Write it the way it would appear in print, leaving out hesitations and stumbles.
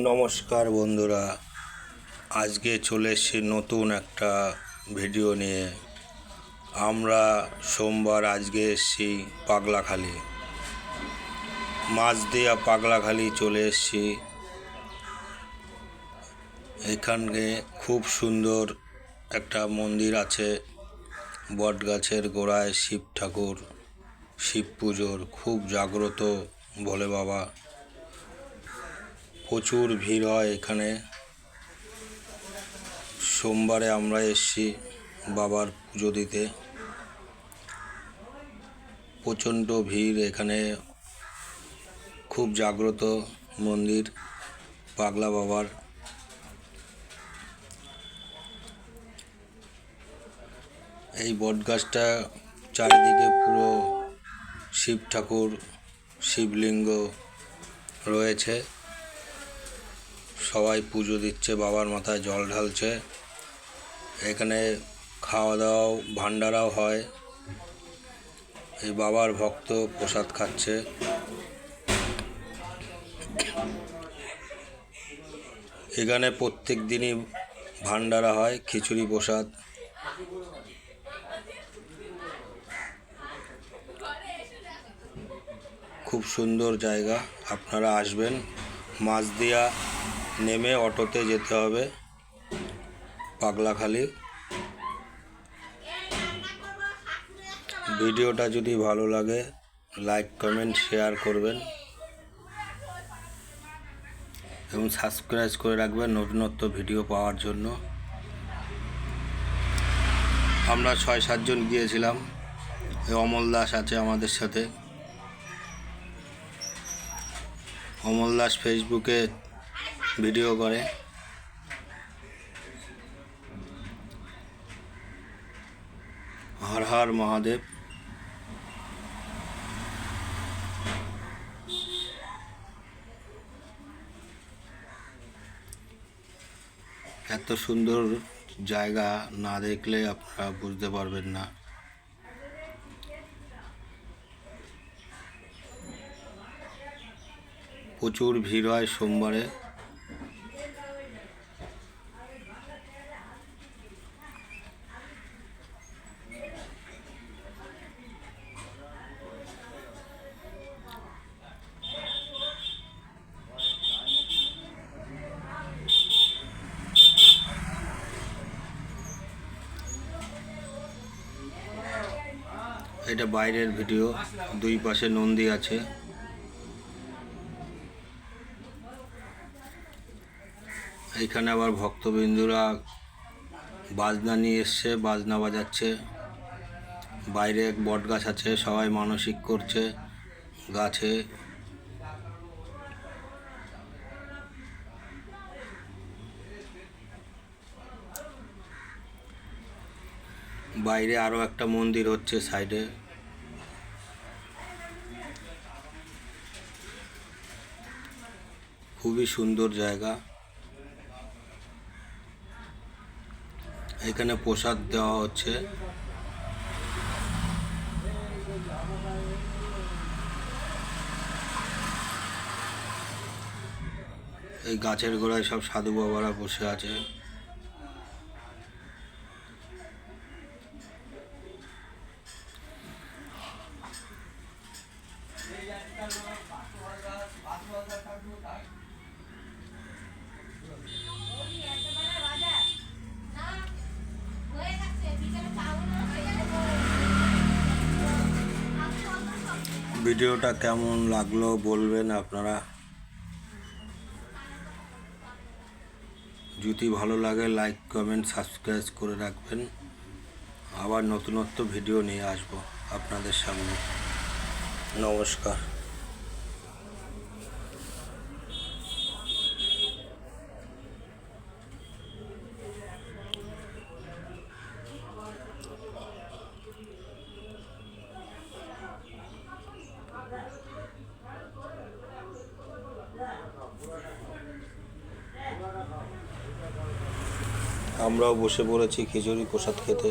নমস্কার বন্ধুরা, আজকে চলে এসেছি নতুন একটা ভিডিও নিয়ে। আমরা সোমবার আজকে এসেছি পাগলাখালি, মাছদিয়া পাগলাখালি চলে এসেছি। এখানে খুব সুন্দর একটা মন্দির আছে, বটগাছের গোড়ায় শিব ঠাকুর, শিব পুজোর খুব জাগ্রত ভোলে বাবা। প্রচুর ভিড় হয় এখানে। সোমবারে আমরা এসেছি বাবার পুজো দিতে। প্রচণ্ড ভিড় এখানে, খুব জাগ্রত মন্দির পাগলা বাবার। এই বটগাছটা চারিদিকে পুরো শিব ঠাকুর, শিবলিঙ্গ রয়েছে। সবাই পুজো দিচ্ছে, বাবার মাথায় জল ঢালছে। এখানে খাওয়া দাওয়া ভান্ডারাও হয়। এই বাবার ভক্ত প্রসাদ খাচ্ছে। এখানে প্রত্যেক দিনই ভান্ডারা হয়, খিচুড়ি প্রসাদ। খুব সুন্দর জায়গা, আপনারা আসবেন। মাছদিয়া নেমে অটোতে যেতে হবে পাগলাখালি। ভিডিওটা যদি ভালো লাগে লাইক কমেন্ট শেয়ার করবেন এবং সাবস্ক্রাইব করে রাখবেন নতুনত্ব ভিডিও পাওয়ার জন্য। আমরা 6-7 জন গিয়েছিলাম। অমল দাস আছে আমাদের সাথে। অমল দাস ফেসবুকে ভিডিও করে। হর হর মহাদেব। এত সুন্দর জায়গা না দেখলে আপনারা বুঝতে পারবেন না। প্রচুর ভিড় হয় সোমবারে। এটা বাইরের ভিডিও, দুই পাশে নন্দী আছে। এইখানে আবার ভক্তবিন্দুরা বাজনা নিয়ে এসছে, বাজনা বাজাচ্ছে। বাইরে এক বট গাছ আছে, সবাই মানসিক করছে গাছে। বাইরে আরো একটা মন্দির হচ্ছে সাইডে। খুবই সুন্দর জায়গা। এখানে প্রসাদ দেওয়া হচ্ছে। এই গাছের গোড়ায় সব সাধু বাবারা বসে আছে। ভিডিওটা কেমন লাগলো বলবেন আপনারা। যদি ভালো লাগে লাইক কমেন্ট সাবস্ক্রাইব করে রাখবেন। আবার নতুনত্ব ভিডিও নিয়ে আসবো আপনাদের সামনে। নমস্কার। আমরাও বসে পড়েছি খিচুড়ি প্রসাদ খেতে।